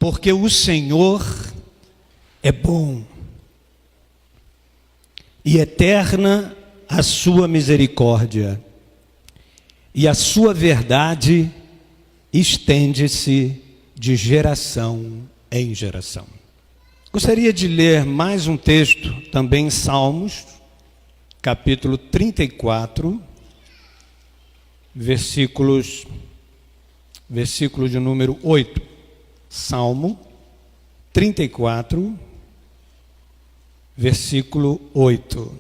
porque o Senhor é bom, e eterna a sua misericórdia, e a sua verdade estende-se de geração em geração. Gostaria de ler mais um texto, também em Salmos, capítulo 34, versículo de número 8. Salmo 34, versículo 8.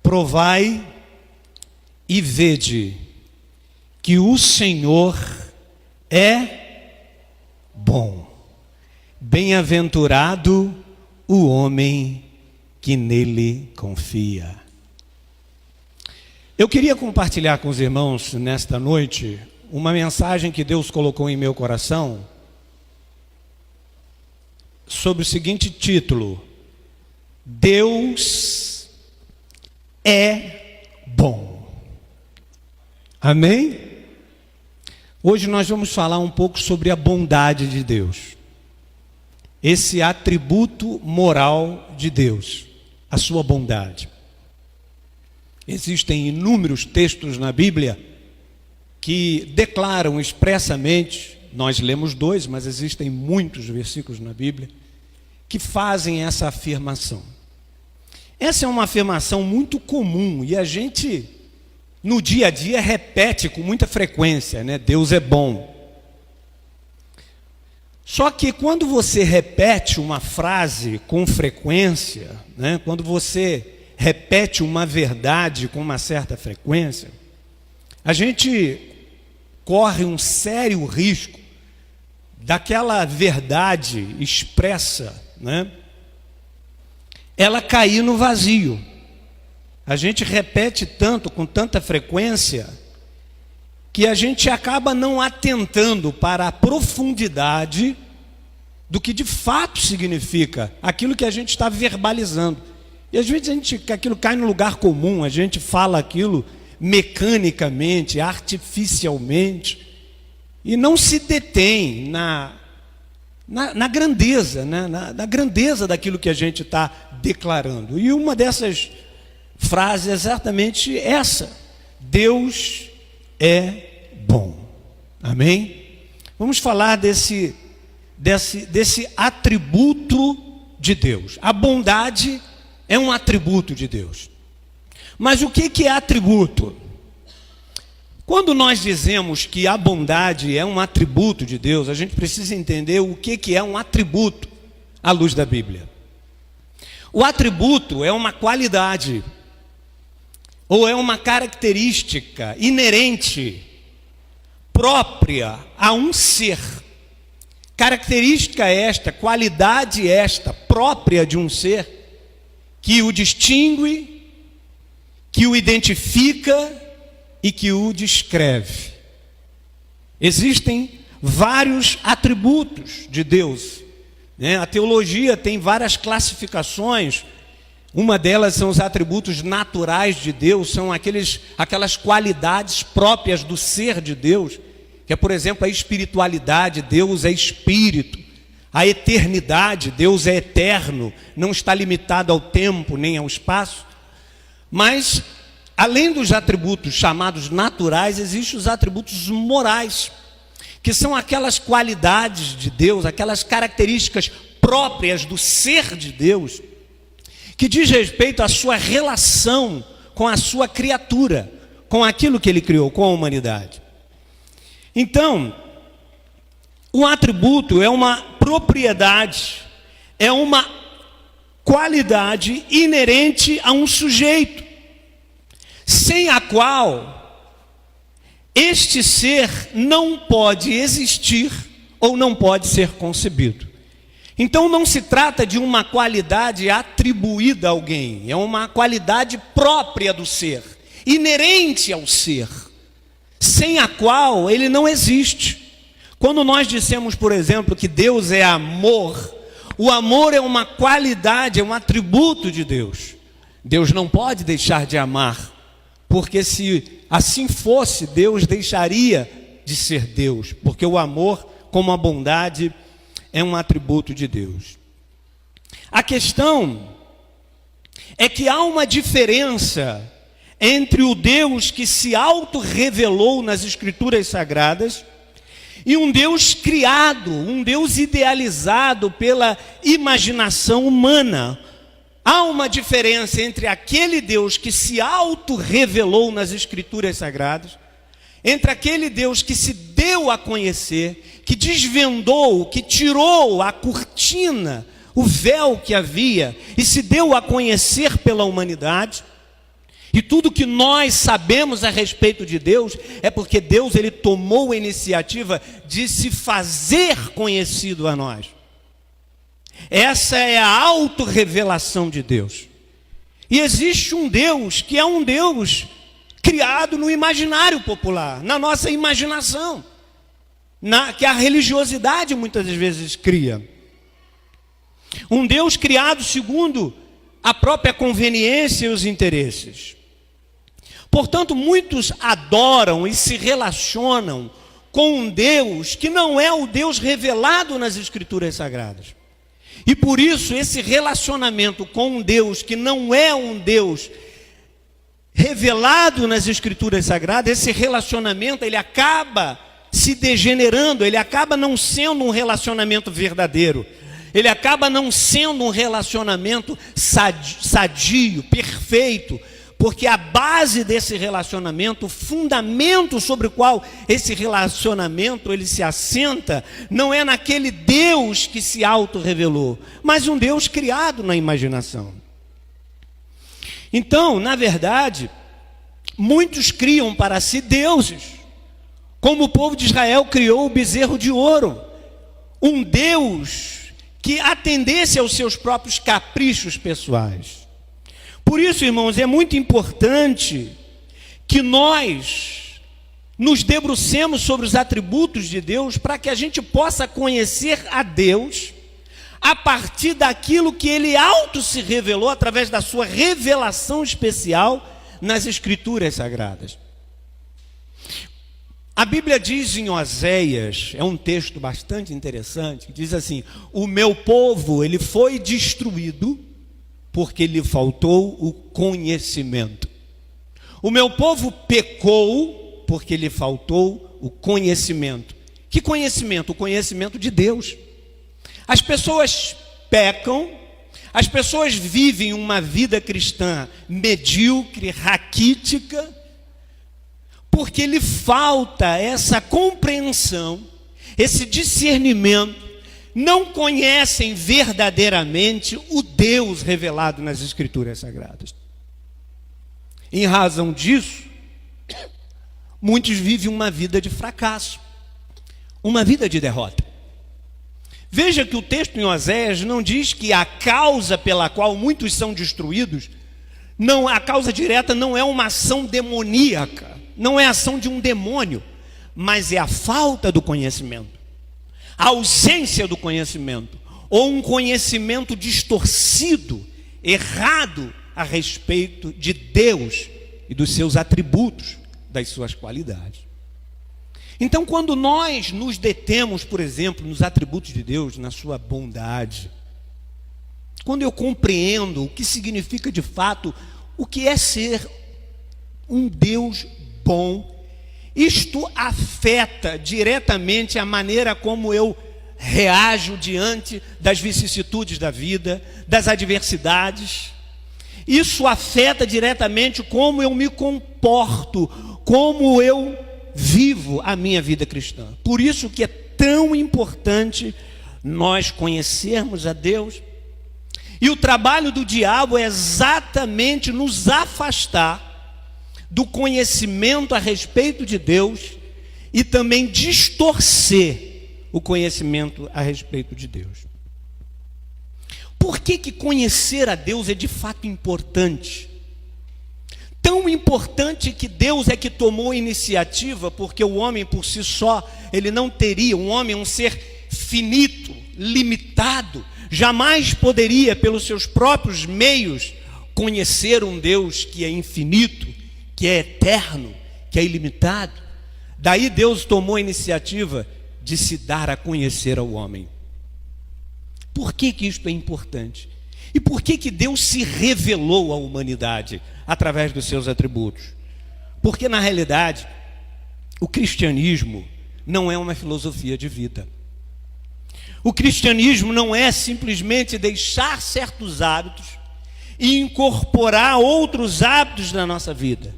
Provai e vede que o Senhor é bom. Bem-aventurado o homem que nele confia. Eu queria compartilhar com os irmãos nesta noite uma mensagem que Deus colocou em meu coração sobre o seguinte título: Deus é bom. Amém? Hoje nós vamos falar um pouco sobre a bondade de Deus, esse atributo moral de Deus, a sua bondade. Existem inúmeros textos na Bíblia que declaram expressamente, nós lemos 2, mas existem muitos versículos na Bíblia que fazem essa afirmação. Essa é uma afirmação muito comum e a gente, no dia a dia, repete com muita frequência, né? Deus é bom. Só que quando você repete uma frase com frequência, né? Quando você repete uma verdade com uma certa frequência, a gente corre um sério risco daquela verdade expressa, né? Ela cair no vazio. A gente repete tanto, com tanta frequência, que a gente acaba não atentando para a profundidade do que de fato significa aquilo que a gente está verbalizando. E às vezes aquilo cai no lugar comum, a gente fala aquilo mecanicamente, artificialmente, e não se detém na grandeza, né? na grandeza daquilo que a gente está declarando. E uma dessas frases é exatamente essa: Deus é bom. Amém? Vamos falar desse atributo de Deus. A bondade é um atributo de Deus. Mas o que é atributo? Quando nós dizemos que a bondade é um atributo de Deus, a gente precisa entender o que é um atributo à luz da Bíblia. O atributo é uma qualidade, ou é uma característica inerente, própria a um ser. Característica esta, qualidade esta, própria de um ser, que o distingue, que o identifica e que o descreve. Existem vários atributos de Deus, né? A teologia tem várias classificações. Uma delas são os atributos naturais de Deus, são aquelas qualidades próprias do ser de Deus, que é, por exemplo, a espiritualidade. Deus é espírito. A eternidade, Deus é eterno, não está limitado ao tempo nem ao espaço. Mas, além dos atributos chamados naturais, existem os atributos morais, que são aquelas qualidades de Deus, aquelas características próprias do ser de Deus, que diz respeito à sua relação com a sua criatura, com aquilo que Ele criou, com a humanidade. Então, um atributo é uma propriedade, é uma qualidade inerente a um sujeito, sem a qual este ser não pode existir ou não pode ser concebido. Então não se trata de uma qualidade atribuída a alguém, é uma qualidade própria do ser, inerente ao ser, sem a qual ele não existe. Quando nós dissemos, por exemplo, que Deus é amor, o amor é uma qualidade, é um atributo de Deus. Deus não pode deixar de amar, porque se assim fosse, Deus deixaria de ser Deus, porque o amor como a bondade é um atributo de Deus. A questão é que há uma diferença entre o Deus que se auto-revelou nas Escrituras Sagradas e um Deus criado, um Deus idealizado pela imaginação humana. Há uma diferença entre aquele Deus que se auto-revelou nas Escrituras Sagradas, entre aquele Deus que se deu a conhecer, que desvendou, que tirou a cortina, o véu que havia, e se deu a conhecer pela humanidade. E tudo que nós sabemos a respeito de Deus é porque Deus ele tomou a iniciativa de se fazer conhecido a nós. Essa é a autorrevelação de Deus. E existe um Deus que é um Deus criado no imaginário popular, na nossa imaginação, que a religiosidade muitas vezes cria. Um Deus criado segundo a própria conveniência e os interesses. Portanto, muitos adoram e se relacionam com um Deus que não é o Deus revelado nas Escrituras Sagradas. E por isso esse relacionamento com um Deus que não é um Deus revelado nas Escrituras Sagradas, esse relacionamento ele acaba se degenerando, ele acaba não sendo um relacionamento verdadeiro. Ele acaba não sendo um relacionamento sadio, perfeito, porque a base desse relacionamento, o fundamento sobre o qual esse relacionamento ele se assenta, não é naquele Deus que se auto-revelou, mas um Deus criado na imaginação. Então, na verdade, muitos criam para si deuses, como o povo de Israel criou o bezerro de ouro, um Deus que atendesse aos seus próprios caprichos pessoais. Por isso, irmãos, é muito importante que nós nos debrucemos sobre os atributos de Deus para que a gente possa conhecer a Deus a partir daquilo que Ele auto se revelou através da sua revelação especial nas Escrituras Sagradas. A Bíblia diz em Oséias, é um texto bastante interessante, que diz assim: o meu povo, ele foi destruído porque lhe faltou o conhecimento. O meu povo pecou porque lhe faltou o conhecimento. Que conhecimento? O conhecimento de Deus. As pessoas pecam, as pessoas vivem uma vida cristã medíocre, raquítica, porque lhe falta essa compreensão, esse discernimento, não conhecem verdadeiramente o Deus revelado nas Escrituras Sagradas. Em razão disso, muitos vivem uma vida de fracasso, uma vida de derrota. Veja que o texto em Oséias não diz que a causa pela qual muitos são destruídos, não, a causa direta não é uma ação demoníaca, não é a ação de um demônio, mas é a falta do conhecimento, a ausência do conhecimento, ou um conhecimento distorcido, errado a respeito de Deus e dos seus atributos, das suas qualidades. Então, quando nós nos detemos, por exemplo, nos atributos de Deus, na sua bondade, quando eu compreendo o que significa de fato, o que é ser um Deus bom, isto afeta diretamente a maneira como eu reajo diante das vicissitudes da vida, das adversidades. Isso afeta diretamente como eu me comporto, como eu vivo a minha vida cristã. Por isso que é tão importante nós conhecermos a Deus. E o trabalho do diabo é exatamente nos afastar do conhecimento a respeito de Deus e também distorcer o conhecimento a respeito de Deus. Por que conhecer a Deus é de fato importante? Tão importante que Deus é que tomou a iniciativa, porque o homem por si só, ele não teria, um homem é um ser finito, limitado, jamais poderia pelos seus próprios meios conhecer um Deus que é infinito, que é eterno, que é ilimitado. Daí Deus tomou a iniciativa de se dar a conhecer ao homem. Por que isto é importante? E por que Deus se revelou à humanidade através dos seus atributos? Porque, na realidade, o cristianismo não é uma filosofia de vida. O cristianismo não é simplesmente deixar certos hábitos e incorporar outros hábitos na nossa vida.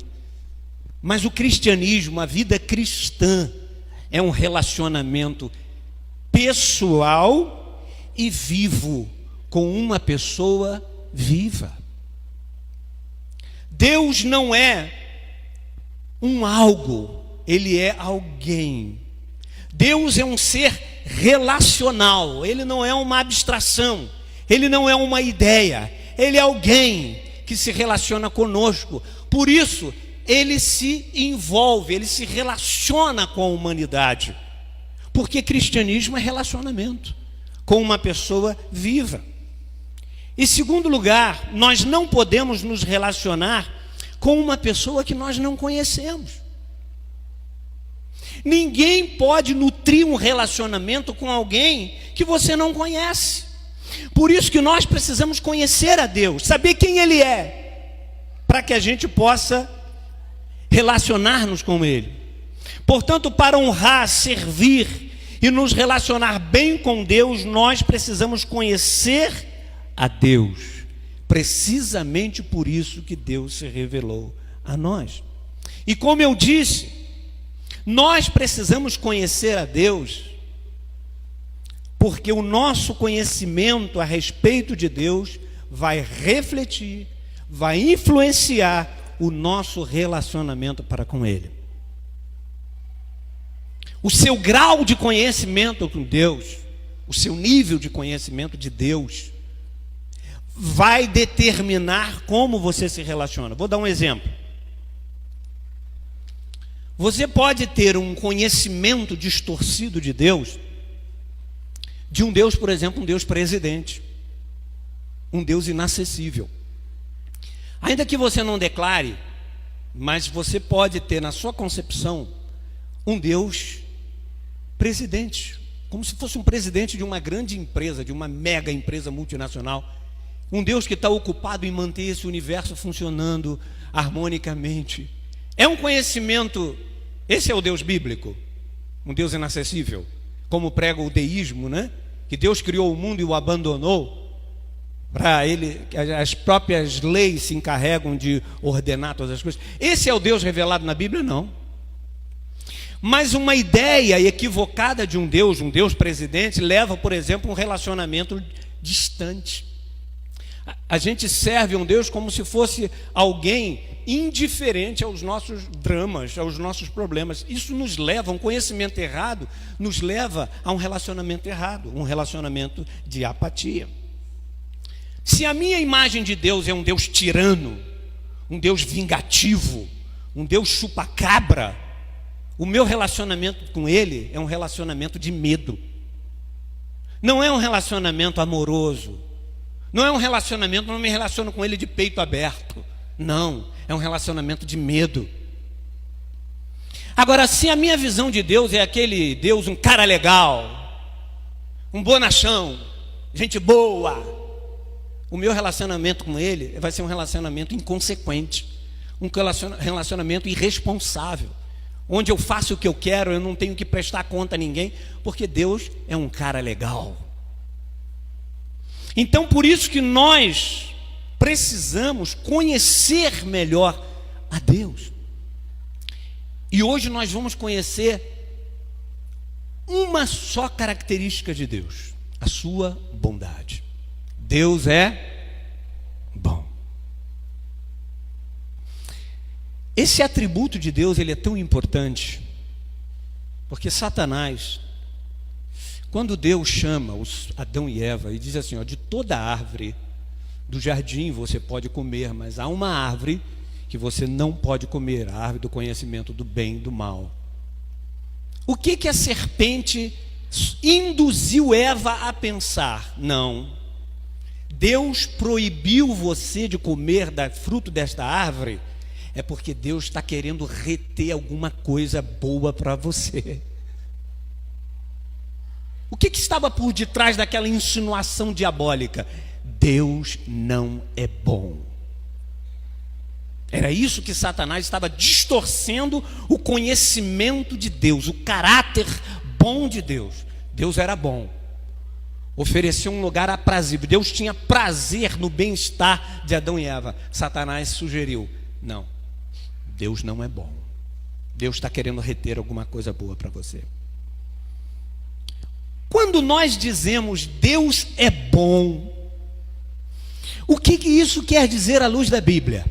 Mas o cristianismo, a vida cristã, é um relacionamento pessoal e vivo com uma pessoa viva. Deus não é um algo, Ele é alguém. Deus é um ser relacional, Ele não é uma abstração, Ele não é uma ideia, Ele é alguém que se relaciona conosco. Por isso, Ele se envolve, Ele se relaciona com a humanidade. Porque cristianismo é relacionamento com uma pessoa viva. Em segundo lugar, nós não podemos nos relacionar com uma pessoa que nós não conhecemos. Ninguém pode nutrir um relacionamento com alguém que você não conhece. Por isso que nós precisamos conhecer a Deus, saber quem Ele é, para que a gente possa relacionar-nos com Ele. Portanto, para honrar, servir e nos relacionar bem com Deus, nós precisamos conhecer a Deus. Precisamente por isso que Deus se revelou a nós. E como eu disse, nós precisamos conhecer a Deus, porque o nosso conhecimento a respeito de Deus vai refletir, vai influenciar o nosso relacionamento para com Ele. O seu grau de conhecimento com Deus, o seu nível de conhecimento de Deus, vai determinar como você se relaciona. Vou dar um exemplo. Você pode ter um conhecimento distorcido de Deus, por exemplo, um Deus presidente, um Deus inacessível. Ainda que você não declare, mas você pode ter na sua concepção um Deus presidente, como se fosse um presidente de uma grande empresa, de uma mega empresa multinacional. Um Deus que está ocupado em manter esse universo funcionando harmonicamente. É um conhecimento, esse é o Deus bíblico, um Deus inacessível, como prega o deísmo, né? Que Deus criou o mundo e o abandonou, para Ele, as próprias leis se encarregam de ordenar todas as coisas. Esse é o Deus revelado na Bíblia? Não. Mas uma ideia equivocada de um Deus presidente, leva, por exemplo, um relacionamento distante. A gente serve a um Deus como se fosse alguém indiferente aos nossos dramas, aos nossos problemas. Isso nos leva, um conhecimento errado, nos leva a um relacionamento errado, um relacionamento de apatia. Se a minha imagem de Deus é um Deus tirano, um Deus vingativo, um Deus chupa-cabra, o meu relacionamento com Ele é um relacionamento de medo. Não é um relacionamento amoroso. Não é um relacionamento, não me relaciono com Ele de peito aberto. Não, é um relacionamento de medo. Agora, se a minha visão de Deus é aquele Deus, um cara legal, um bonachão, gente boa, o meu relacionamento com Ele vai ser um relacionamento inconsequente, um relacionamento irresponsável, onde eu faço o que eu quero, eu não tenho que prestar conta a ninguém, porque Deus é um cara legal. Então, por isso que nós precisamos conhecer melhor a Deus. E hoje nós vamos conhecer uma só característica de Deus: a sua bondade. Deus é bom. Esse atributo de Deus, ele é tão importante, porque Satanás, quando Deus chama os Adão e Eva e diz assim, ó, de toda árvore do jardim você pode comer, mas há uma árvore que você não pode comer, a árvore do conhecimento do bem e do mal. O que a serpente induziu Eva a pensar? Não, Deus proibiu você de comer da fruto desta árvore, é porque Deus está querendo reter alguma coisa boa para você. O que estava por detrás daquela insinuação diabólica? Deus não é bom. Era isso que Satanás estava distorcendo o conhecimento de Deus, o caráter bom de Deus. Deus era bom, ofereceu um lugar aprazível. Deus tinha prazer no bem-estar de Adão e Eva. Satanás sugeriu: não, Deus não é bom. Deus está querendo reter alguma coisa boa para você. Quando nós dizemos Deus é bom, o que isso quer dizer à luz da Bíblia?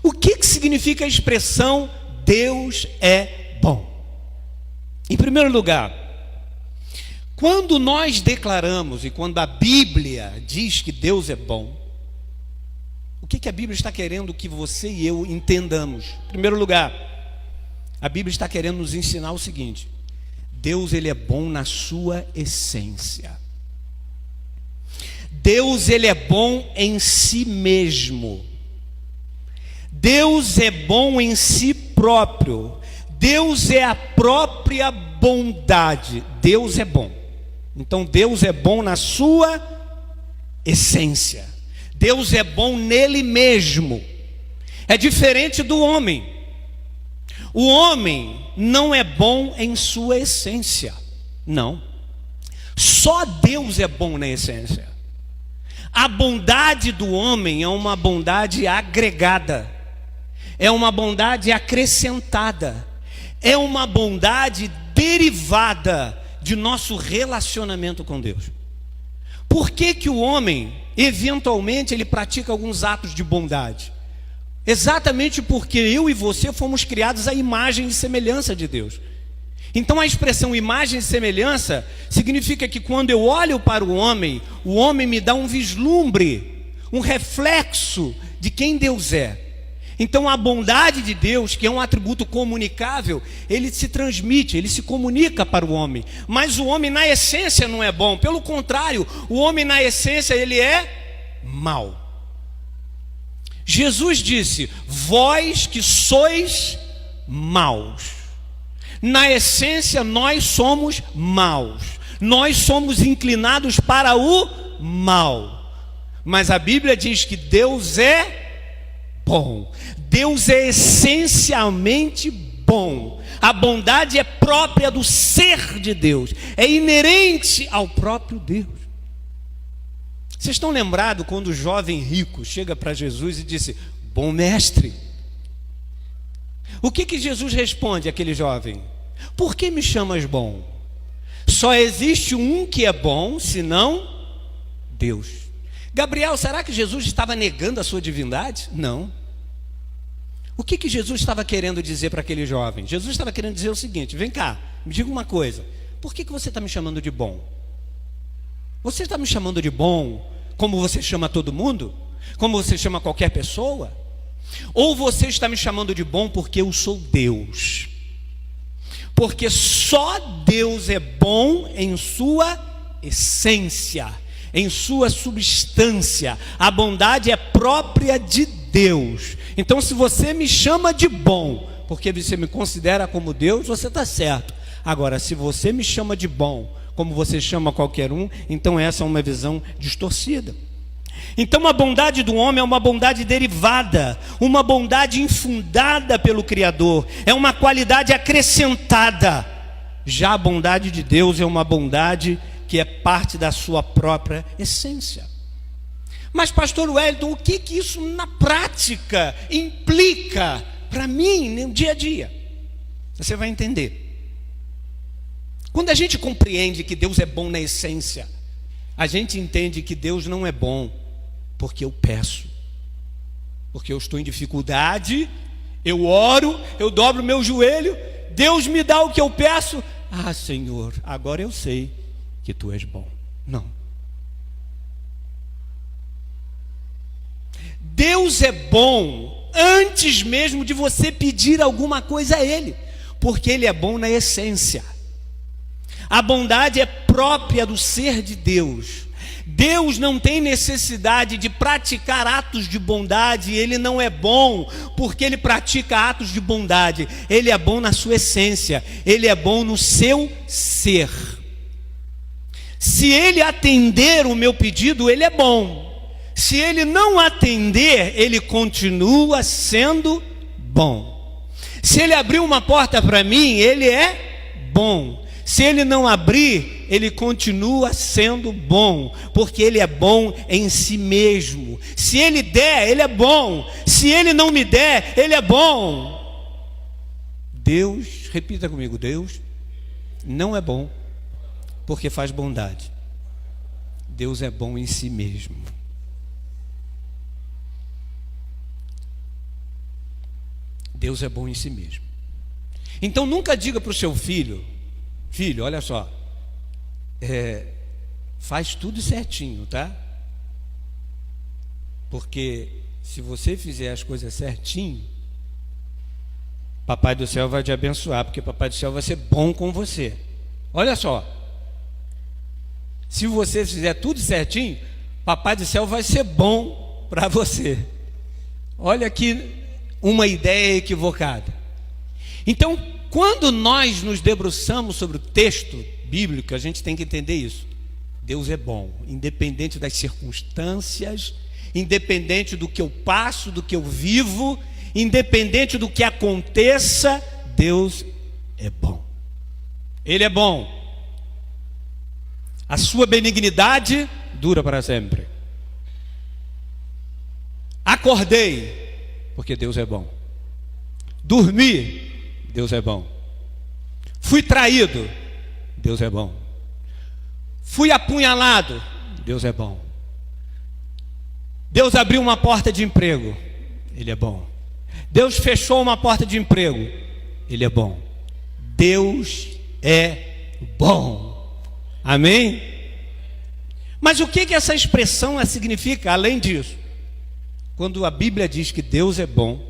O que significa a expressão Deus é bom? Em primeiro lugar, quando nós declaramos e quando a Bíblia diz que Deus é bom, o que a Bíblia está querendo que você e eu entendamos? Em primeiro lugar, a Bíblia está querendo nos ensinar o seguinte: Deus, ele é bom na sua essência. Deus, ele é bom em si mesmo. Deus é bom em si próprio. Deus é a própria bondade. Deus é bom. Então Deus é bom na sua essência. Deus é bom nele mesmo. É diferente do homem. O homem não é bom em sua essência. Não. Só Deus é bom na essência. A bondade do homem é uma bondade agregada. É uma bondade acrescentada. É uma bondade derivada de nosso relacionamento com Deus. Por que o homem, eventualmente, ele pratica alguns atos de bondade? Exatamente porque eu e você fomos criados à imagem e semelhança de Deus. Então a expressão imagem e semelhança significa que quando eu olho para o homem me dá um vislumbre, um reflexo de quem Deus é. Então a bondade de Deus, que é um atributo comunicável, ele se transmite, ele se comunica para o homem. Mas o homem na essência não é bom. Pelo contrário, o homem na essência ele é mau. Jesus disse: vós que sois maus. Na essência nós somos maus. Nós somos inclinados para o mal. Mas a Bíblia diz que Deus é bom. Deus é essencialmente bom. A bondade é própria do ser de Deus. É inerente ao próprio Deus. Vocês estão lembrados quando o jovem rico chega para Jesus e disse: bom mestre? O que Jesus responde àquele jovem? Por que me chamas bom? Só existe um que é bom, senão Deus. Gabriel, será que Jesus estava negando a sua divindade? Não. O que Jesus estava querendo dizer para aquele jovem? Jesus estava querendo dizer o seguinte: vem cá, me diga uma coisa. Por que você está me chamando de bom? Você está me chamando de bom como você chama todo mundo? Como você chama qualquer pessoa? Ou você está me chamando de bom porque eu sou Deus? Porque só Deus é bom em sua essência, em sua substância. A bondade é própria de Deus. Então, se você me chama de bom porque você me considera como Deus, você está certo. Agora, se você me chama de bom como você chama qualquer um, então essa é uma visão distorcida. Então a bondade do homem é uma bondade derivada, uma bondade infundada pelo Criador, é uma qualidade acrescentada. Já a bondade de Deus é uma bondade que é parte da sua própria essência. Mas pastor Wellington, o que isso na prática implica para mim no dia a dia? Você vai entender. Quando a gente compreende que Deus é bom na essência, a gente entende que Deus não é bom porque eu peço, porque eu estou em dificuldade, eu oro, eu dobro o meu joelho, Deus me dá o que eu peço. Ah, Senhor, agora eu sei que Tu és bom. Não. Deus é bom antes mesmo de você pedir alguma coisa a Ele, porque Ele é bom na essência. A bondade é própria do ser de Deus. Deus não tem necessidade de praticar atos de bondade. Ele não é bom porque Ele pratica atos de bondade. Ele é bom na sua essência. Ele é bom no seu ser. Se ele atender o meu pedido, ele é bom. Se ele não atender, ele continua sendo bom. Se ele abrir uma porta para mim, ele é bom. Se ele não abrir, ele continua sendo bom, porque ele é bom em si mesmo. Se ele der, ele é bom. Se ele não me der, ele é bom. Deus, repita comigo, Deus não é bom porque faz bondade. Deus é bom em si mesmo. Deus é bom em si mesmo. Então nunca diga para o seu filho: filho, olha só, faz tudo certinho, tá? Porque se você fizer as coisas certinho, Papai do céu vai te abençoar, porque Papai do céu vai ser bom com você. Olha só, se você fizer tudo certinho, Papai do céu vai ser bom para você. Olha aqui uma ideia equivocada. Então, quando nós nos debruçamos sobre o texto bíblico, a gente tem que entender isso. Deus é bom, independente das circunstâncias, independente do que eu passo, do que eu vivo, independente do que aconteça, Deus é bom. Ele é bom. A sua benignidade dura para sempre. Acordei, porque Deus é bom. Dormi, Deus é bom. Fui traído, Deus é bom. Fui apunhalado, Deus é bom. Deus abriu uma porta de emprego, Ele é bom. Deus fechou uma porta de emprego, Ele é bom. Deus é bom. Amém? Mas o que essa expressão significa além disso? Quando a Bíblia diz que Deus é bom,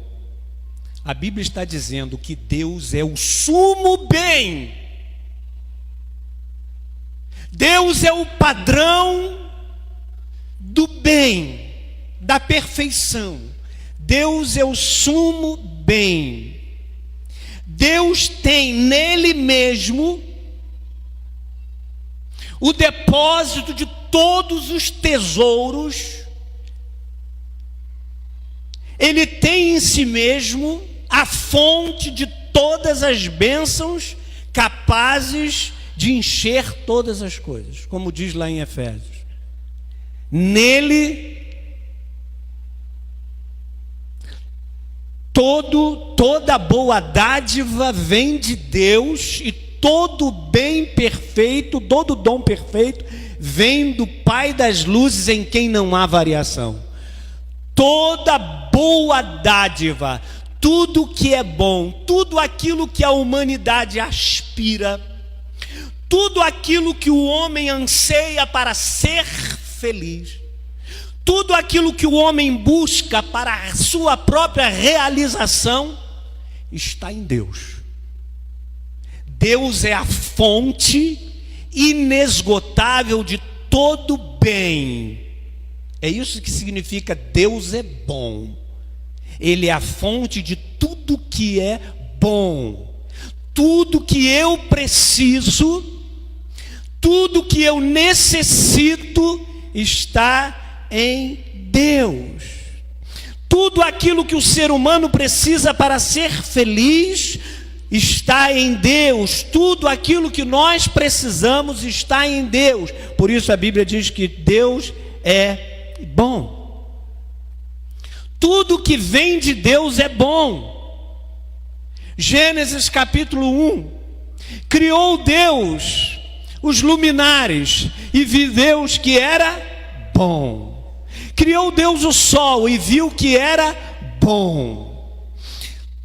a Bíblia está dizendo que Deus é o sumo bem. Deus é o padrão do bem, da perfeição. Deus é o sumo bem. Deus tem nele mesmo o depósito de todos os tesouros. Ele tem em si mesmo a fonte de todas as bênçãos capazes de encher todas as coisas, como diz lá em Efésios. Nele toda boa dádiva vem de Deus, e todo bem perfeito, todo dom perfeito vem do Pai das luzes, em quem não há variação. Toda boa dádiva, tudo que é bom, tudo aquilo que a humanidade aspira, tudo aquilo que o homem anseia para ser feliz, tudo aquilo que o homem busca para a sua própria realização, está em Deus. Deus é a fonte inesgotável de todo bem. É isso que significa Deus é bom. Ele é a fonte de tudo que é bom. Tudo que eu preciso, tudo que eu necessito está em Deus. Tudo aquilo que o ser humano precisa para ser feliz está em Deus. Tudo aquilo que nós precisamos está em Deus. Por isso a Bíblia diz que Deus é bom. Tudo que vem de Deus é bom. Gênesis capítulo 1. Criou Deus os luminares e viu Deus que era bom. Criou Deus o sol e viu que era bom.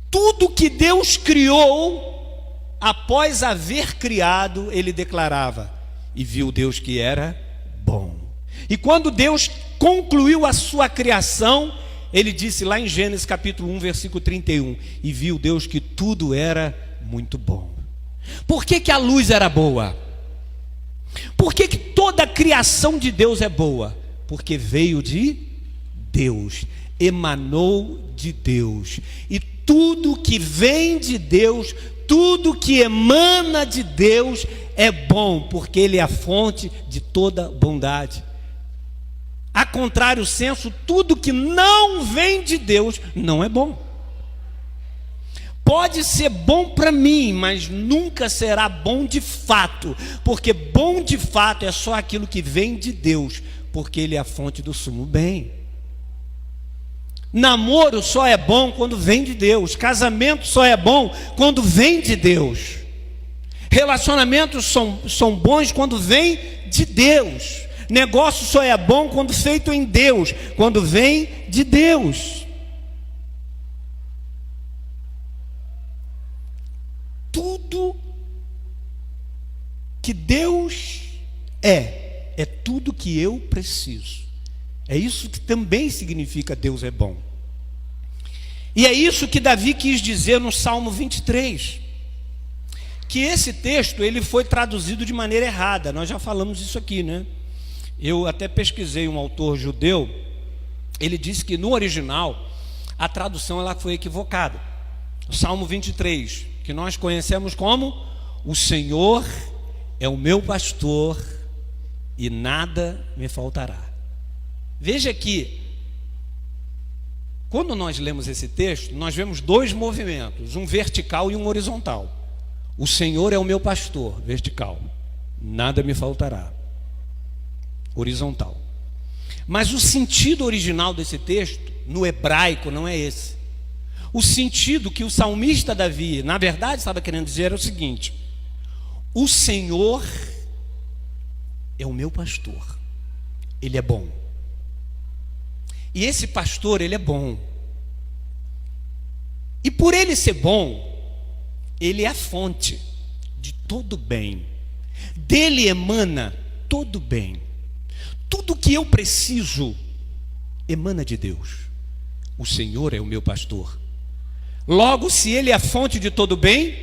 Tudo que Deus criou, após haver criado, ele declarava: e viu Deus que era bom. E quando Deus concluiu a sua criação, ele disse lá em Gênesis capítulo 1, versículo 31, e viu Deus que tudo era muito bom. Por que a luz era boa? Por que toda a criação de Deus é boa? Porque veio de Deus, emanou de Deus. E tudo que vem de Deus, Tudo que emana de Deus é bom, porque Ele é a fonte de toda bondade. A contrário senso, tudo que não vem de Deus não é bom. Pode ser bom para mim, mas nunca será bom de fato, porque bom de fato é só aquilo que vem de Deus, porque Ele é a fonte do sumo bem. Namoro só é bom quando vem de Deus. Casamento só é bom quando vem de Deus. Relacionamentos são bons quando vem de Deus. Negócio só é bom quando feito em Deus, quando vem de Deus. Tudo que Deus é tudo que eu preciso. É isso que também significa Deus é bom. E é isso que Davi quis dizer no Salmo 23. Que esse texto ele foi traduzido de maneira errada. Nós já falamos isso aqui, né? Eu até pesquisei um autor judeu. Ele disse que no original a tradução ela foi equivocada. O Salmo 23, que nós conhecemos como: o Senhor é o meu pastor e nada me faltará. Veja que, quando nós lemos esse texto, nós vemos dois movimentos, um vertical e um horizontal. O Senhor é o meu pastor, vertical, nada me faltará, horizontal. Mas o sentido original desse texto, no hebraico, não é esse. O sentido que o salmista Davi, na verdade, estava querendo dizer era o seguinte: o Senhor é o meu pastor, Ele é bom. E esse pastor, ele é bom. E por ele ser bom, ele é a fonte de todo bem. Dele emana todo bem. Tudo que eu preciso emana de Deus. O Senhor é o meu pastor. Logo, se Ele é a fonte de todo bem,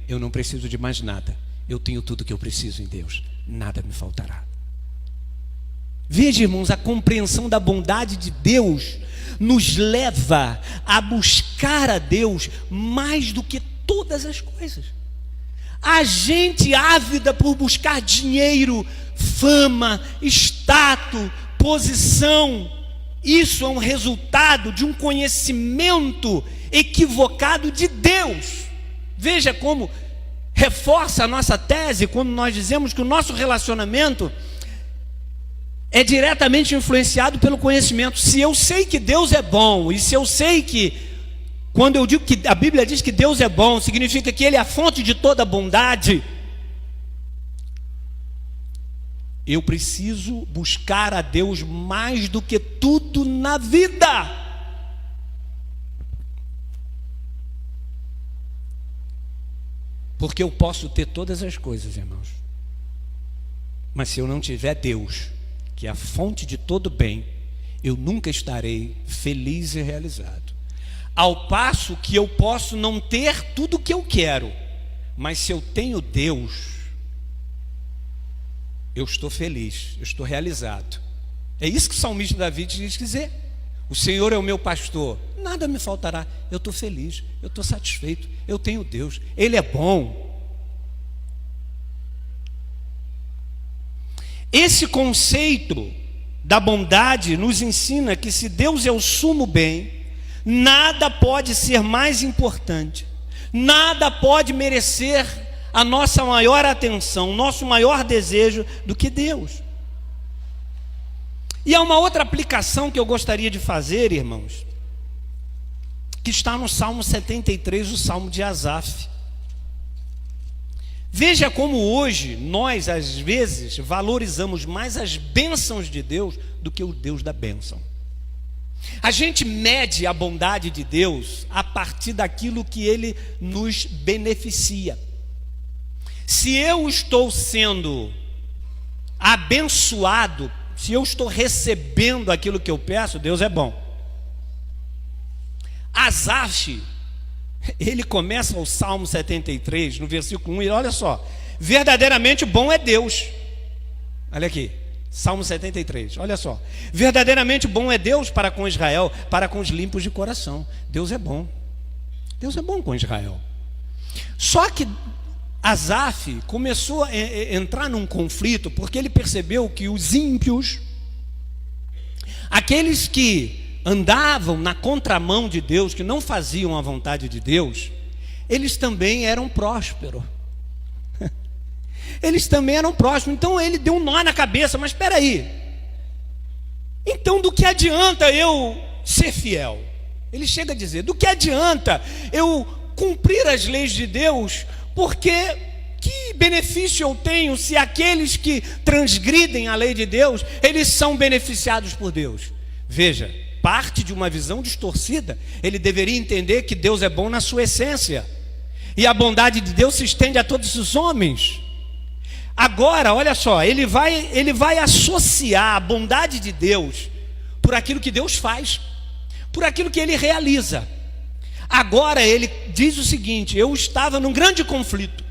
eu não preciso de mais nada. Eu tenho tudo que eu preciso em Deus. Nada me faltará. Veja, irmãos, a compreensão da bondade de Deus nos leva a buscar a Deus mais do que todas as coisas. A gente ávida por buscar dinheiro, fama, status, posição, isso é um resultado de um conhecimento equivocado de Deus. Veja como reforça a nossa tese quando nós dizemos que o nosso relacionamento é diretamente influenciado pelo conhecimento. Se eu sei que Deus é bom, e se eu sei que, quando eu digo que a Bíblia diz que Deus é bom, significa que Ele é a fonte de toda bondade, eu preciso buscar a Deus mais do que tudo na vida. Porque eu posso ter todas as coisas, irmãos, mas se eu não tiver Deus, que é a fonte de todo bem, eu nunca estarei feliz e realizado. Ao passo que eu posso não ter tudo o que eu quero, mas se eu tenho Deus, eu estou feliz, eu estou realizado. É isso que o salmista Davi diz dizer: o Senhor é o meu pastor, nada me faltará. Eu estou feliz, eu estou satisfeito, eu tenho Deus, Ele é bom. Esse conceito da bondade nos ensina que se Deus é o sumo bem, nada pode ser mais importante, nada pode merecer a nossa maior atenção, nosso maior desejo do que Deus. E há uma outra aplicação que eu gostaria de fazer, irmãos, que está no Salmo 73, o Salmo de Asaf. Veja como hoje nós, às vezes, valorizamos mais as bênçãos de Deus do que o Deus da bênção. A gente mede a bondade de Deus a partir daquilo que Ele nos beneficia. Se eu estou sendo abençoado, se eu estou recebendo aquilo que eu peço, Deus é bom. Asaf, ele começa o Salmo 73, no versículo 1, e olha só: verdadeiramente bom é Deus. Olha aqui, Salmo 73, olha só: verdadeiramente bom é Deus para com Israel, para com os limpos de coração. Deus é bom. Deus é bom com Israel. Só que Asaf começou a entrar num conflito, porque ele percebeu que os ímpios, aqueles que andavam na contramão de Deus, que não faziam a vontade de Deus, eles também eram prósperos. Eles também eram prósperos. Então ele deu um nó na cabeça. Mas espera aí, então do que adianta eu ser fiel? Ele chega a dizer, do que adianta eu cumprir as leis de Deus? Porque que benefício eu tenho se aqueles que transgridem a lei de Deus, eles são beneficiados por Deus? Veja, parte de uma visão distorcida. Ele deveria entender que Deus é bom na sua essência, e a bondade de Deus se estende a todos os homens. Agora, olha só, ele vai associar a bondade de Deus por aquilo que Deus faz, por aquilo que Ele realiza. Agora ele diz o seguinte: eu estava num grande conflito,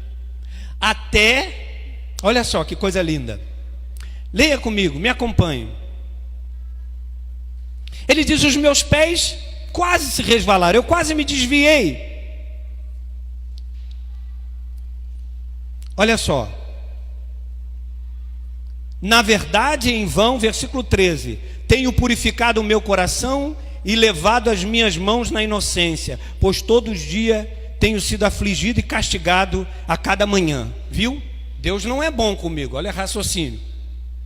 até, olha só que coisa linda, leia comigo, me acompanhe. Ele diz: os meus pés quase se resvalaram, eu quase me desviei. Olha só, na verdade em vão, versículo 13, tenho purificado o meu coração e levado as minhas mãos na inocência, pois todos os dias tenho sido afligido e castigado a cada manhã. Viu? Deus não é bom comigo, olha raciocínio.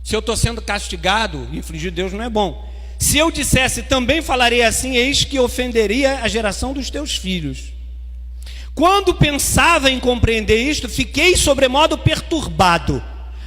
Se eu estou sendo castigado, infligido, Deus não é bom. Se eu dissesse, também falarei assim, eis que ofenderia a geração dos teus filhos. Quando pensava em compreender isto, fiquei sobremodo perturbado.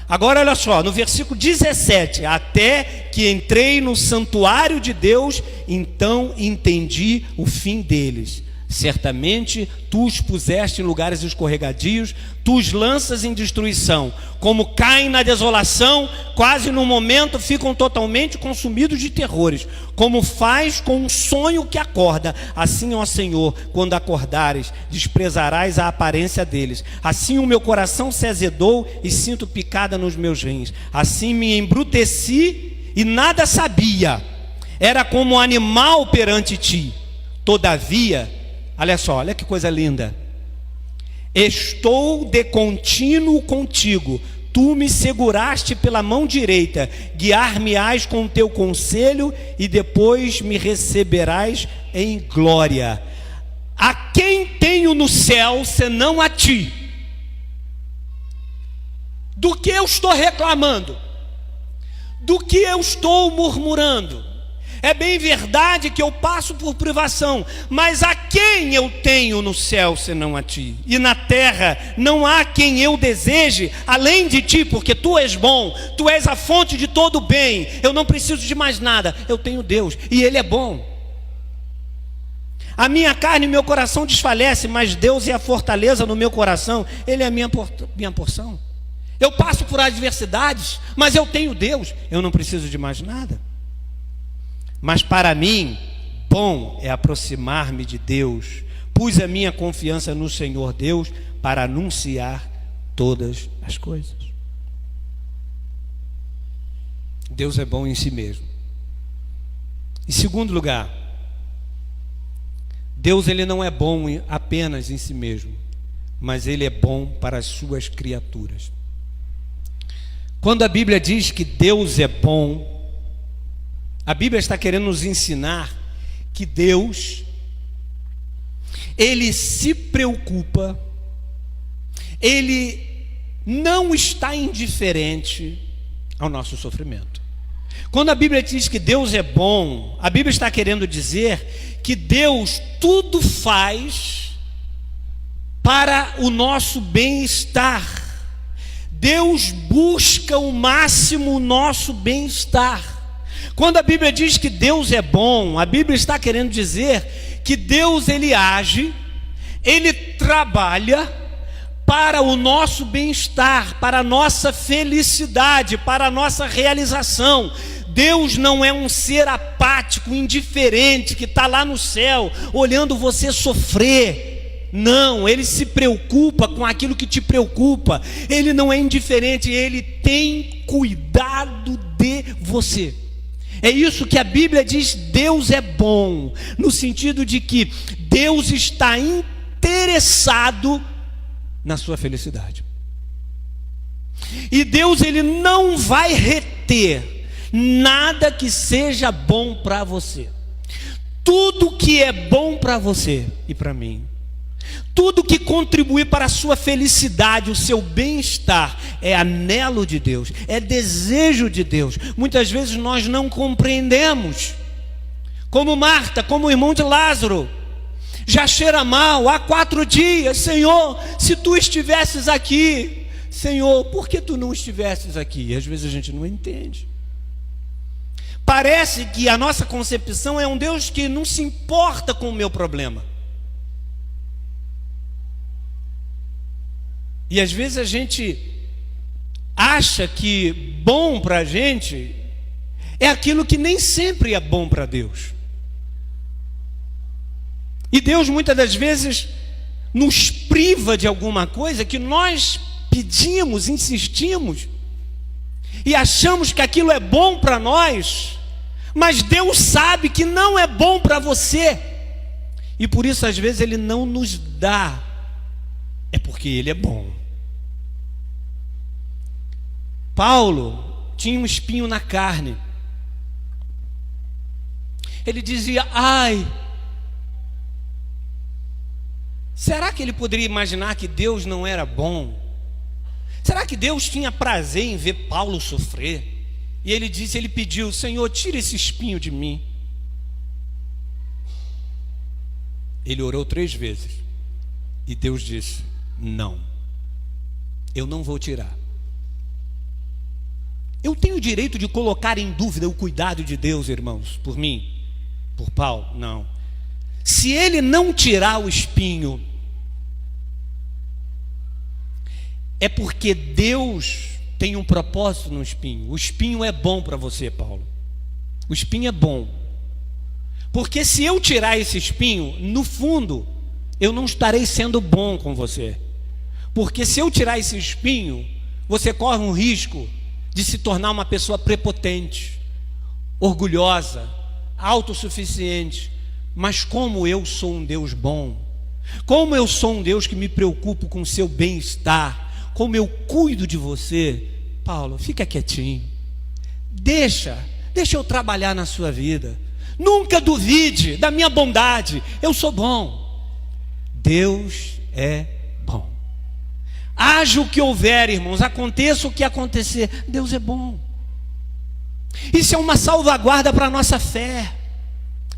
Agora olha só, no versículo 17, até que entrei no santuário de Deus, então entendi o fim deles. Certamente tu os puseste em lugares escorregadios, tu os lanças em destruição, como caem na desolação, quase no momento ficam totalmente consumidos de terrores, como faz com um sonho que acorda. Assim, ó Senhor, quando acordares, desprezarás a aparência deles. Assim o meu coração se azedou e sinto picada nos meus rins. Assim me embruteci e nada sabia, era como um animal perante ti. Todavia, olha só, olha que coisa linda, estou de contínuo contigo, tu me seguraste pela mão direita, guiar-me-ás com o teu conselho e depois me receberás em glória. A quem tenho no céu senão a ti? Do que eu estou reclamando? Do que eu estou murmurando? É bem verdade que eu passo por privação, mas a quem eu tenho no céu senão a ti? E na terra não há quem eu deseje além de ti, porque tu és bom, tu és a fonte de todo bem. Eu não preciso de mais nada, eu tenho Deus e Ele é bom. A minha carne e meu coração desfalece, mas Deus é a fortaleza no meu coração, Ele é a minha porção. Eu passo por adversidades, mas eu tenho Deus, eu não preciso de mais nada. Mas para mim, bom é aproximar-me de Deus. Pus a minha confiança no Senhor Deus para anunciar todas as coisas. Deus é bom em si mesmo. Em segundo lugar, Deus ele não é bom apenas em si mesmo, mas Ele é bom para as suas criaturas. Quando a Bíblia diz que Deus é bom, a Bíblia está querendo nos ensinar que Deus, Ele se preocupa, Ele não está indiferente ao nosso sofrimento. Quando a Bíblia diz que Deus é bom, a Bíblia está querendo dizer que Deus tudo faz para o nosso bem-estar. Deus busca o máximo o nosso bem-estar. Quando a Bíblia diz que Deus é bom, a Bíblia está querendo dizer que Deus ele age, Ele trabalha para o nosso bem-estar, para a nossa felicidade, para a nossa realização. Deus não é um ser apático, indiferente, que está lá no céu, olhando você sofrer. Não, Ele se preocupa com aquilo que te preocupa. Ele não é indiferente, Ele tem cuidado de você. É isso que a Bíblia diz, Deus é bom, no sentido de que Deus está interessado na sua felicidade. E Deus, ele não vai reter nada que seja bom para você. Tudo que é bom para você e para mim, tudo que contribuir para a sua felicidade, o seu bem-estar, é anelo de Deus, é desejo de Deus. Muitas vezes nós não compreendemos. Como Marta, como o irmão de Lázaro, já cheira mal há 4 dias. Senhor, se tu estivesses aqui, Senhor, por que tu não estivesses aqui? E às vezes a gente não entende. Parece que a nossa concepção é um Deus que não se importa com o meu problema. E às vezes a gente acha que bom para a gente é aquilo que nem sempre é bom para Deus. E Deus muitas das vezes nos priva de alguma coisa que nós pedimos, insistimos, e achamos que aquilo é bom para nós, mas Deus sabe que não é bom para você, e por isso às vezes Ele não nos dá, é porque Ele é bom. Paulo tinha um espinho na carne. Ele dizia: ai, será que ele poderia imaginar que Deus não era bom? Será que Deus tinha prazer em ver Paulo sofrer? E ele pediu: Senhor, tira esse espinho de mim. Ele orou 3 vezes e Deus disse: não, eu não vou tirar. Eu tenho o direito de colocar em dúvida o cuidado de Deus, irmãos, por mim, por Paulo? Não. Se ele não tirar o espinho, é porque Deus tem um propósito no espinho. O espinho é bom para você, Paulo. O espinho é bom. Porque se eu tirar esse espinho, no fundo, eu não estarei sendo bom com você. Porque se eu tirar esse espinho, você corre um risco de se tornar uma pessoa prepotente, orgulhosa, autossuficiente. Mas como eu sou um Deus bom, como eu sou um Deus que me preocupo com o seu bem-estar, como eu cuido de você, Paulo, fica quietinho, deixa eu trabalhar na sua vida, nunca duvide da minha bondade, eu sou bom. Deus é bom. Haja o que houver, irmãos, aconteça o que acontecer, Deus é bom. Isso é uma salvaguarda para a nossa fé.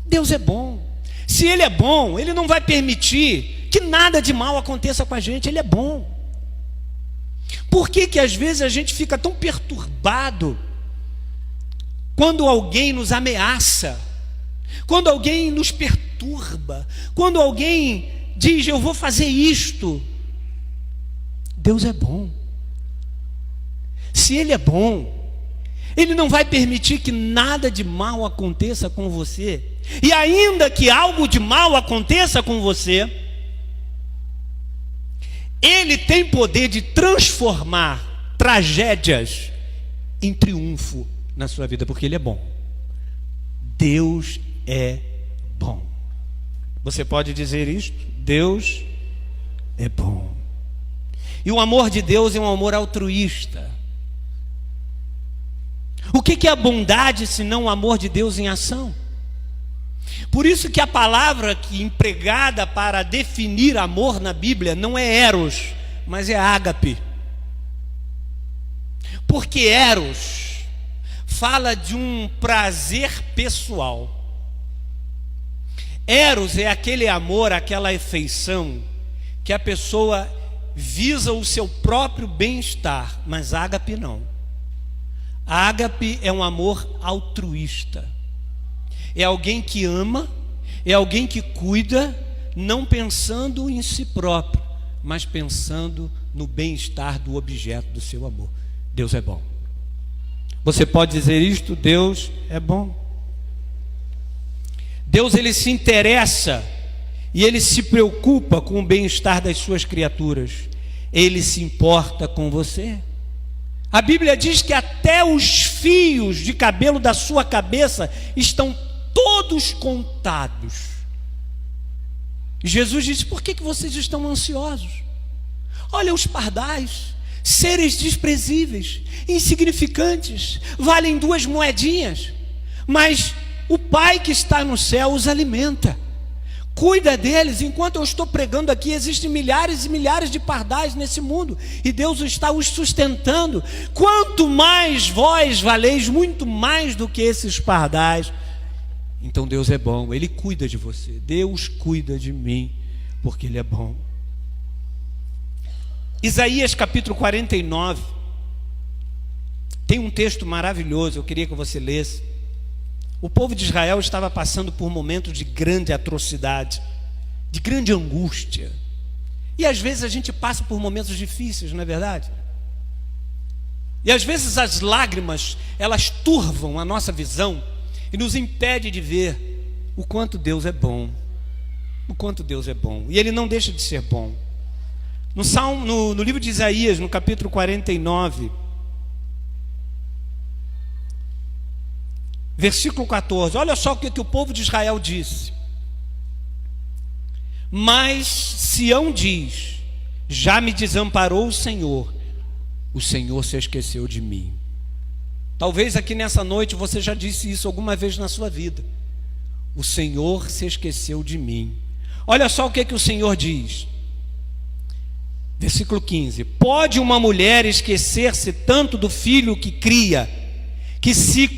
Deus é bom. Se Ele é bom, Ele não vai permitir que nada de mal aconteça com a gente. Ele é bom. Por que às vezes a gente fica tão perturbado quando alguém nos ameaça, quando alguém nos perturba, quando alguém diz: eu vou fazer isto? Deus é bom. Se Ele é bom, Ele não vai permitir que nada de mal aconteça com você. E ainda que algo de mal aconteça com você, Ele tem poder de transformar tragédias em triunfo na sua vida, porque Ele é bom. Deus é bom. Você pode dizer isto? Deus é bom. E o amor de Deus é um amor altruísta. O que é a bondade senão o amor de Deus em ação? Por isso que a palavra que empregada para definir amor na Bíblia não é eros, mas é ágape. Porque eros fala de um prazer pessoal. Eros é aquele amor, aquela afeição que a pessoa visa o seu próprio bem-estar, mas ágape não. Ágape é um amor altruísta. É alguém que ama, é alguém que cuida, não pensando em si próprio, mas pensando no bem-estar do objeto do seu amor. Deus é bom. Você pode dizer isto? Deus é bom. Deus, Ele se interessa e Ele se preocupa com o bem-estar das suas criaturas. Ele se importa com você. A Bíblia diz que até os fios de cabelo da sua cabeça estão todos contados. Jesus disse: por que vocês estão ansiosos? Olha os pardais, seres desprezíveis, insignificantes, valem 2 moedinhas, mas o Pai que está no céu os alimenta, cuida deles. Enquanto eu estou pregando aqui, existem milhares e milhares de pardais nesse mundo, e Deus está os sustentando. Quanto mais vós valeis, muito mais do que esses pardais. Então Deus é bom, Ele cuida de você. Deus cuida de mim, porque Ele é bom. Isaías capítulo 49, tem um texto maravilhoso, eu queria que você lesse. O povo de Israel estava passando por momentos de grande atrocidade, de grande angústia. E às vezes a gente passa por momentos difíceis, não é verdade? E às vezes as lágrimas, elas turvam a nossa visão e nos impede de ver o quanto Deus é bom. O quanto Deus é bom. E Ele não deixa de ser bom. No livro de Isaías, no capítulo 49, versículo 14, olha só o que o povo de Israel disse. Mas Sião diz: já me desamparou o Senhor se esqueceu de mim. Talvez aqui nessa noite você já disse isso alguma vez na sua vida. O Senhor se esqueceu de mim. Olha só o que o Senhor diz. Versículo 15: pode uma mulher esquecer-se tanto do filho que cria, que se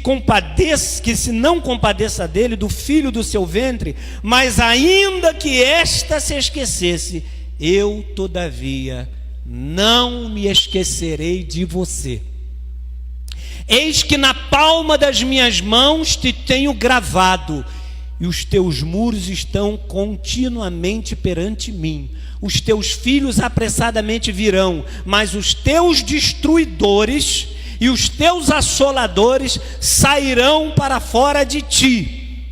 não compadeça dele, do filho do seu ventre, mas ainda que esta se esquecesse, eu todavia não me esquecerei de você. Eis que na palma das minhas mãos te tenho gravado, e os teus muros estão continuamente perante mim. Os teus filhos apressadamente virão, mas os teus destruidores e os teus assoladores sairão para fora de ti.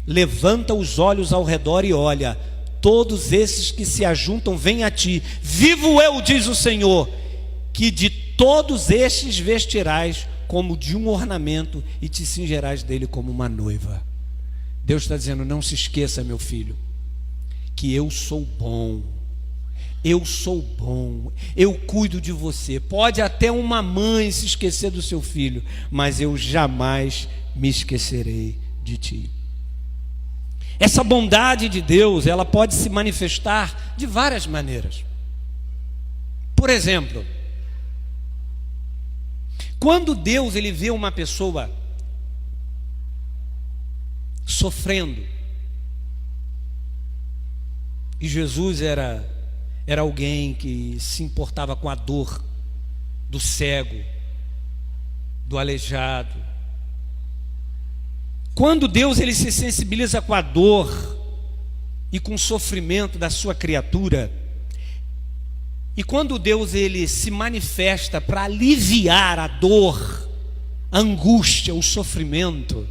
Levanta os olhos ao redor e olha, todos esses que se ajuntam vêm a ti. Vivo eu, diz o Senhor, que de todos estes vestirás como de um ornamento e te cingerás dele como uma noiva. Deus está dizendo: não se esqueça, meu filho, que eu sou bom. Eu sou bom, eu cuido de você. Pode até uma mãe se esquecer do seu filho, mas eu jamais me esquecerei de ti. Essa bondade de Deus, ela pode se manifestar de várias maneiras. Por exemplo, quando Deus ele vê uma pessoa sofrendo, e Jesus era alguém que se importava com a dor do cego, do aleijado. Quando Deus ele se sensibiliza com a dor e com o sofrimento da sua criatura, e quando Deus ele se manifesta para aliviar a dor, a angústia, o sofrimento,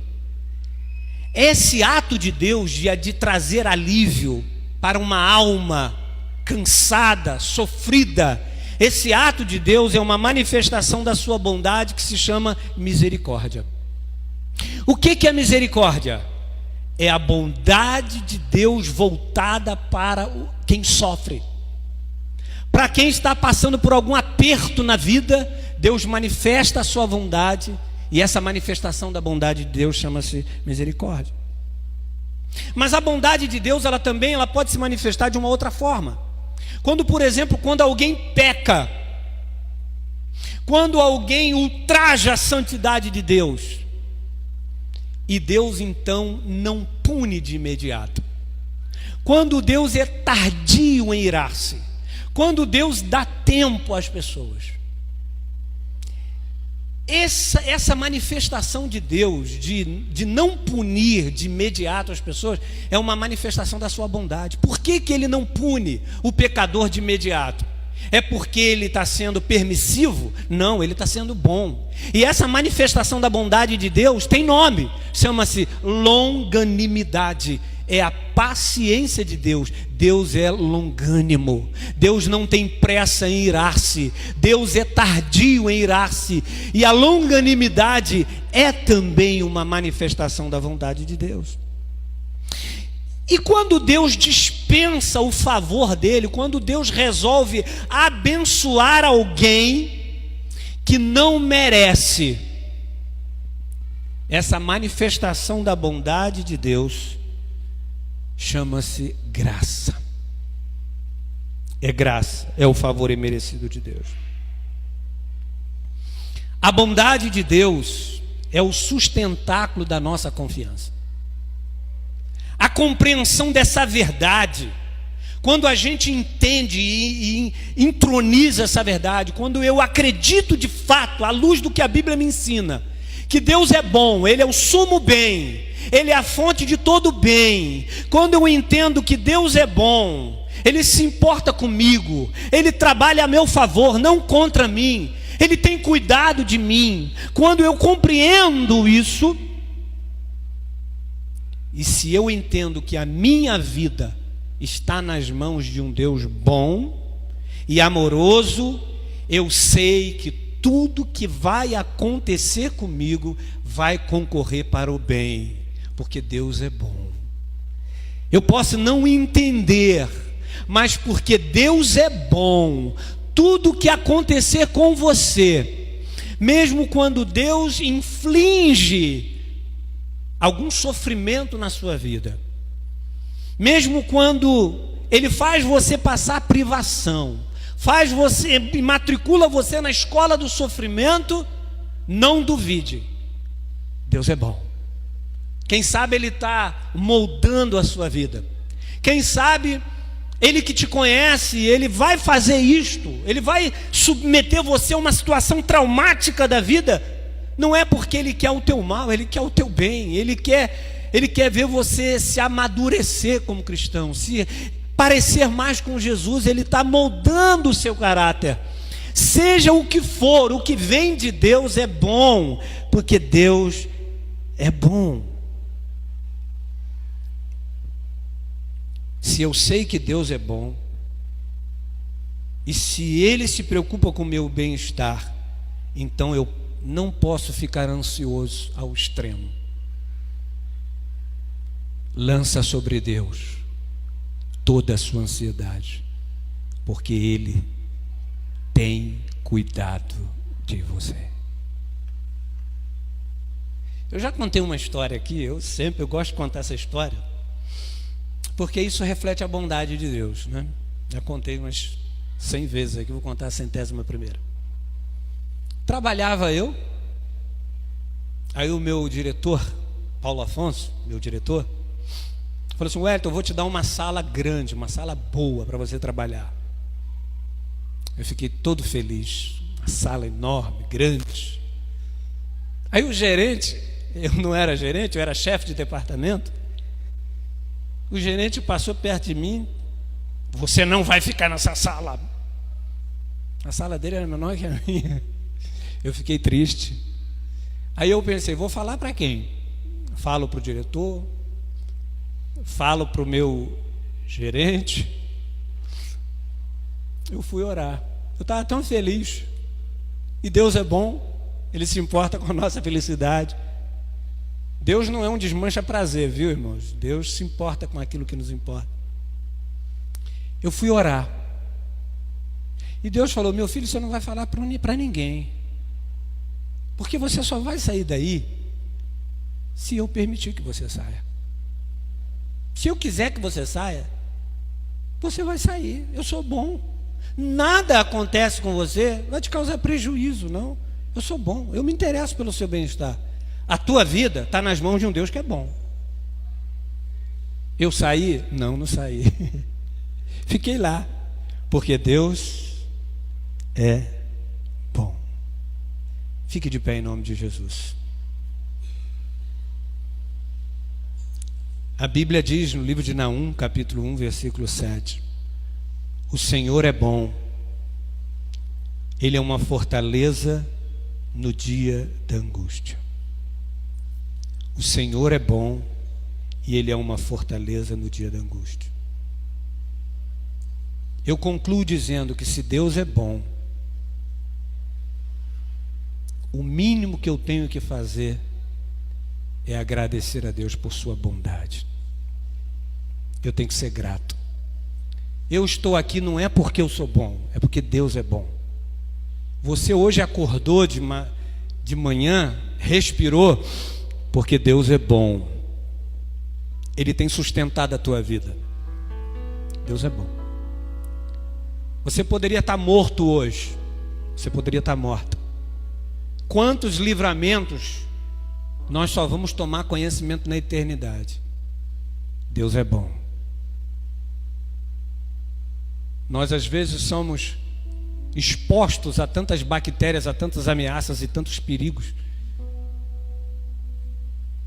esse ato de Deus de trazer alívio para uma alma cansada, sofrida, esse ato de Deus é uma manifestação da sua bondade que se chama misericórdia. O que é misericórdia? É a bondade de Deus voltada para quem sofre. Para quem está passando por algum aperto na vida, Deus manifesta a sua bondade, e essa manifestação da bondade de Deus chama-se misericórdia. Mas a bondade de Deus, ela pode se manifestar de uma outra forma. Quando, por exemplo, quando alguém peca, quando alguém ultraja a santidade de Deus, e Deus então não pune de imediato. Quando Deus é tardio em irar-se, quando Deus dá tempo às pessoas. Essa manifestação de Deus, de não punir de imediato as pessoas, é uma manifestação da sua bondade. Por que Ele não pune o pecador de imediato? É porque Ele está sendo permissivo? Não, Ele está sendo bom. E essa manifestação da bondade de Deus tem nome, chama-se longanimidade. É a paciência de Deus. Deus é longânimo. Deus não tem pressa em irar-se. Deus é tardio em irar-se. E a longanimidade é também uma manifestação da vontade de Deus. E quando Deus dispensa o favor dele, quando Deus resolve abençoar alguém que não merece, essa manifestação da bondade de Deus chama-se graça. É graça, é o favor imerecido de Deus. A bondade de Deus é o sustentáculo da nossa confiança. A compreensão dessa verdade, quando a gente entende e introniza essa verdade, quando eu acredito de fato, à luz do que a Bíblia me ensina, que Deus é bom, Ele é o sumo bem, Ele é a fonte de todo bem. Quando eu entendo que Deus é bom, Ele se importa comigo, Ele trabalha a meu favor, não contra mim, Ele tem cuidado de mim. Quando eu compreendo isso, e se eu entendo que a minha vida está nas mãos de um Deus bom e amoroso, eu sei que tudo que vai acontecer comigo vai concorrer para o bem, porque Deus é bom. Eu posso não entender, mas porque Deus é bom, tudo que acontecer com você, mesmo quando Deus inflige algum sofrimento na sua vida, mesmo quando Ele faz você passar privação, matricula você na escola do sofrimento, não duvide, Deus é bom. Quem sabe Ele está moldando a sua vida, quem sabe Ele que te conhece, Ele vai fazer isto, Ele vai submeter você a uma situação traumática da vida, não é porque Ele quer o teu mal, Ele quer o teu bem, Ele quer ver você se amadurecer como cristão, se parecer mais com Jesus. Ele está moldando o seu caráter. Seja o que for, o que vem de Deus é bom, porque Deus é bom. Se eu sei que Deus é bom, e se Ele se preocupa com o meu bem-estar, então eu não posso ficar ansioso ao extremo. Lança sobre Deus toda a sua ansiedade, porque Ele tem cuidado de você. Eu já contei uma história aqui, eu gosto de contar essa história, porque isso reflete a bondade de Deus, né? Já contei umas 100 vezes aqui, vou contar a 100ª. Trabalhava eu, aí o meu diretor, Paulo Afonso, meu diretor, falou assim: Wellington, eu vou te dar uma sala grande, uma sala boa para você trabalhar. Eu fiquei todo feliz, uma sala enorme, grande. Aí o gerente, eu não era gerente, eu era chefe de departamento, o gerente passou perto de mim: você não vai ficar nessa sala. A sala dele era menor que a minha. Eu fiquei triste. Aí eu pensei: vou falar para quem? Falo para o diretor? Falo para o meu gerente? Eu fui orar. Eu estava tão feliz. E Deus é bom, Ele se importa com a nossa felicidade. Deus não é um desmancha-prazer, viu, irmãos? Deus se importa com aquilo que nos importa. Eu fui orar. E Deus falou: meu filho, você não vai falar para ninguém, porque você só vai sair daí se eu permitir que você saia. Se eu quiser que você saia, você vai sair. Eu sou bom. Nada acontece com você vai te causar prejuízo, não. Eu sou bom, eu me interesso pelo seu bem-estar. A tua vida está nas mãos de um Deus que é bom. Eu saí? Não saí. Fiquei lá, porque Deus é bom. Fique de pé em nome de Jesus. A Bíblia diz no livro de Naum, capítulo 1, versículo 7: o Senhor é bom, Ele é uma fortaleza no dia da angústia. O Senhor é bom e Ele é uma fortaleza no dia da angústia. Eu concluo dizendo que se Deus é bom, o mínimo que eu tenho que fazer é agradecer a Deus por sua bondade. eu tenho que ser grato. Eu estou aqui não é porque eu sou bom, é porque Deus é bom. Você hoje acordou de manhã, respirou, porque Deus é bom. Ele tem sustentado a tua vida. Deus é bom. Você poderia estar morto hoje. Você poderia estar morta. Quantos livramentos nós só vamos tomar conhecimento na eternidade. Deus é bom. Nós às vezes somos expostos a tantas bactérias, a tantas ameaças e tantos perigos.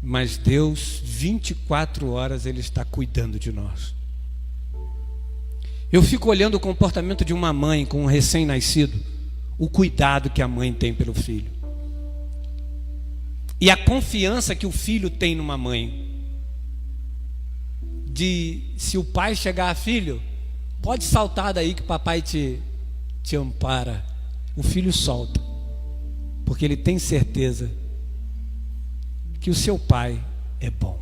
Mas Deus, 24 horas, Ele está cuidando de nós. Eu fico olhando o comportamento de uma mãe com um recém-nascido, o cuidado que a mãe tem pelo filho. E a confiança que o filho tem numa mãe. De, se o pai chegar, filho, pode saltar daí que papai te ampara. O filho solta, porque ele tem certeza que o seu pai é bom.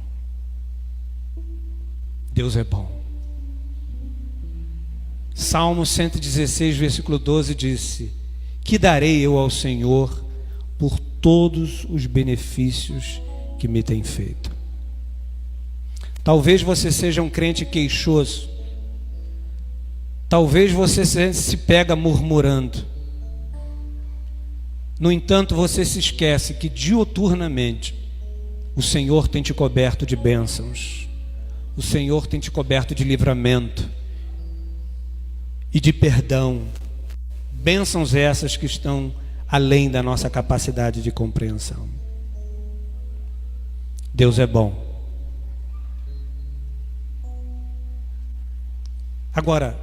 Deus é bom. Salmo 116, versículo 12 disse: que darei eu ao Senhor por todos os benefícios que me tem feito. Talvez você seja um crente queixoso. Talvez você se pega murmurando. No entanto, você se esquece que diuturnamente o Senhor tem te coberto de bênçãos. O Senhor tem te coberto de livramento e de perdão. Bênçãos essas que estão além da nossa capacidade de compreensão. Deus é bom. Agora,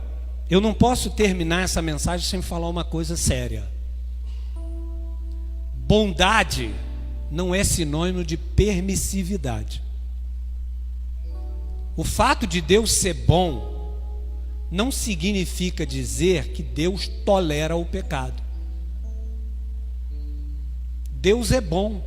eu não posso terminar essa mensagem sem falar uma coisa séria. Bondade não é sinônimo de permissividade. O fato de Deus ser bom não significa dizer que Deus tolera o pecado. Deus é bom.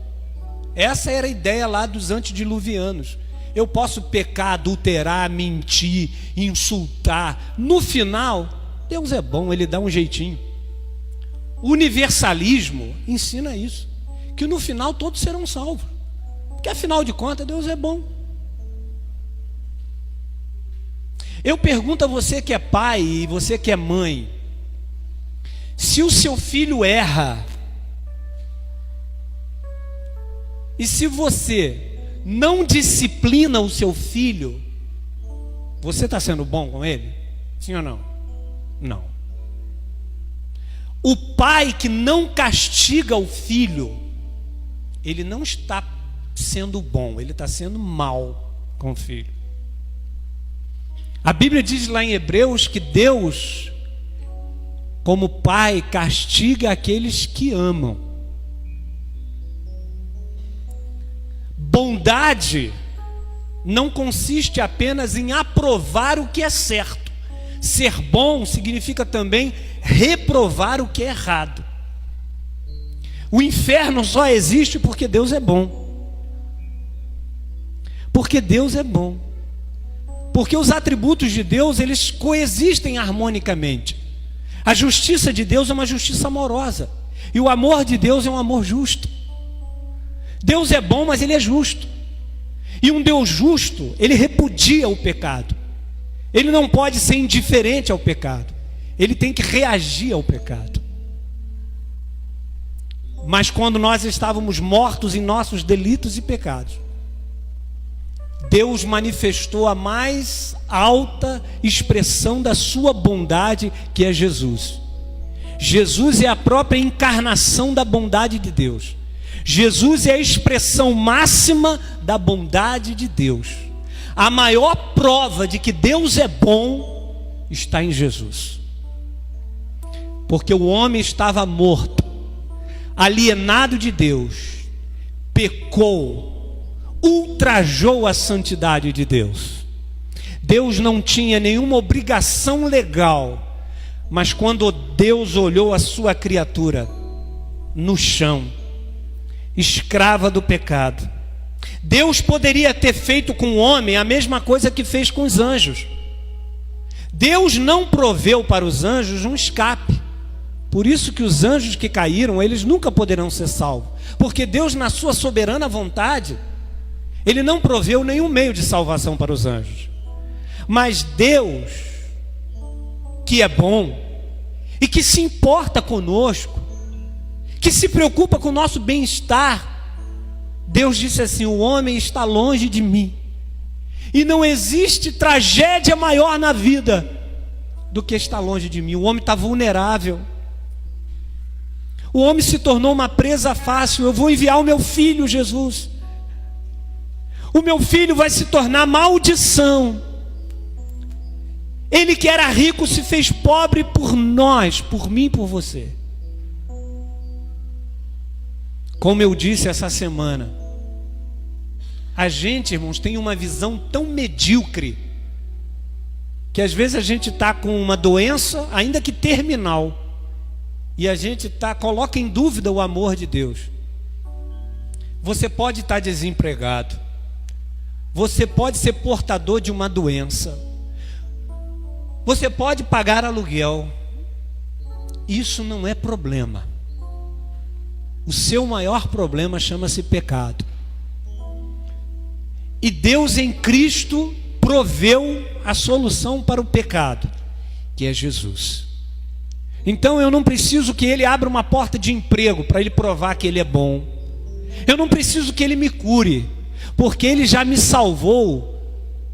Essa era a ideia lá dos antediluvianos. Eu posso pecar, adulterar, mentir, insultar. No final, Deus é bom, Ele dá um jeitinho. O universalismo ensina isso, que no final todos serão salvos, porque afinal de contas Deus é bom. Eu pergunto a você que é pai e você que é mãe, se o seu filho erra, e se você não disciplina o seu filho, você está sendo bom com ele? Sim ou não? Não. O pai que não castiga o filho, ele não está sendo bom, ele está sendo mal com o filho. A Bíblia diz lá em Hebreus que Deus, como pai, castiga aqueles que amam. Bondade não consiste apenas em aprovar o que é certo. Ser bom significa também reprovar o que é errado. O inferno só existe porque Deus é bom. Porque Deus é bom. Porque os atributos de Deus, eles coexistem harmonicamente. A justiça de Deus é uma justiça amorosa. E o amor de Deus é um amor justo. Deus é bom, mas Ele é justo. E um Deus justo, Ele repudia o pecado. Ele não pode ser indiferente ao pecado. Ele tem que reagir ao pecado. Mas quando nós estávamos mortos em nossos delitos e pecados, Deus manifestou a mais alta expressão da sua bondade, que é Jesus. Jesus é a própria encarnação da bondade de Deus. Jesus é a expressão máxima da bondade de Deus. A maior prova de que Deus é bom está em Jesus. Porque o homem estava morto, alienado de Deus, pecou, ultrajou a santidade de Deus. Deus não tinha nenhuma obrigação legal, mas quando Deus olhou a sua criatura no chão, escrava do pecado, Deus poderia ter feito com o homem a mesma coisa que fez com os anjos. Deus não proveu para os anjos um escape. Por isso que os anjos que caíram, eles nunca poderão ser salvos. Porque Deus, na sua soberana vontade, Ele não proveu nenhum meio de salvação para os anjos. Mas Deus, que é bom e que se importa conosco, que se preocupa com o nosso bem-estar, Deus disse assim: o homem está longe de mim, e não existe tragédia maior na vida do que estar longe de mim. O homem está vulnerável, o homem se tornou uma presa fácil. Eu vou enviar o meu filho Jesus, o meu filho vai se tornar maldição. Ele que era rico se fez pobre por nós, por mim e por você. Como eu disse essa semana, a gente, irmãos, tem uma visão tão medíocre, que às vezes a gente está com uma doença, ainda que terminal, e a gente coloca em dúvida o amor de Deus. Você pode estar desempregado, você pode ser portador de uma doença, você pode pagar aluguel. Isso não é problema. O seu maior problema chama-se pecado. E Deus em Cristo proveu a solução para o pecado, que é Jesus. Então eu não preciso que Ele abra uma porta de emprego para Ele provar que Ele é bom. Eu não preciso que Ele me cure, porque Ele já me salvou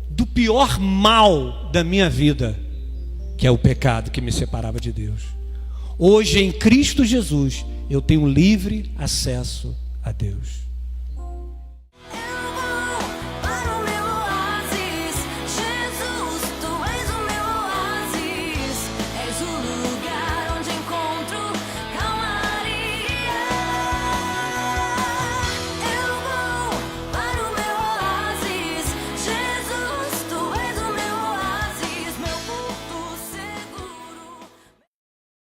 do pior mal da minha vida, que é o pecado que me separava de Deus. Hoje em Cristo Jesus eu tenho livre acesso a Deus.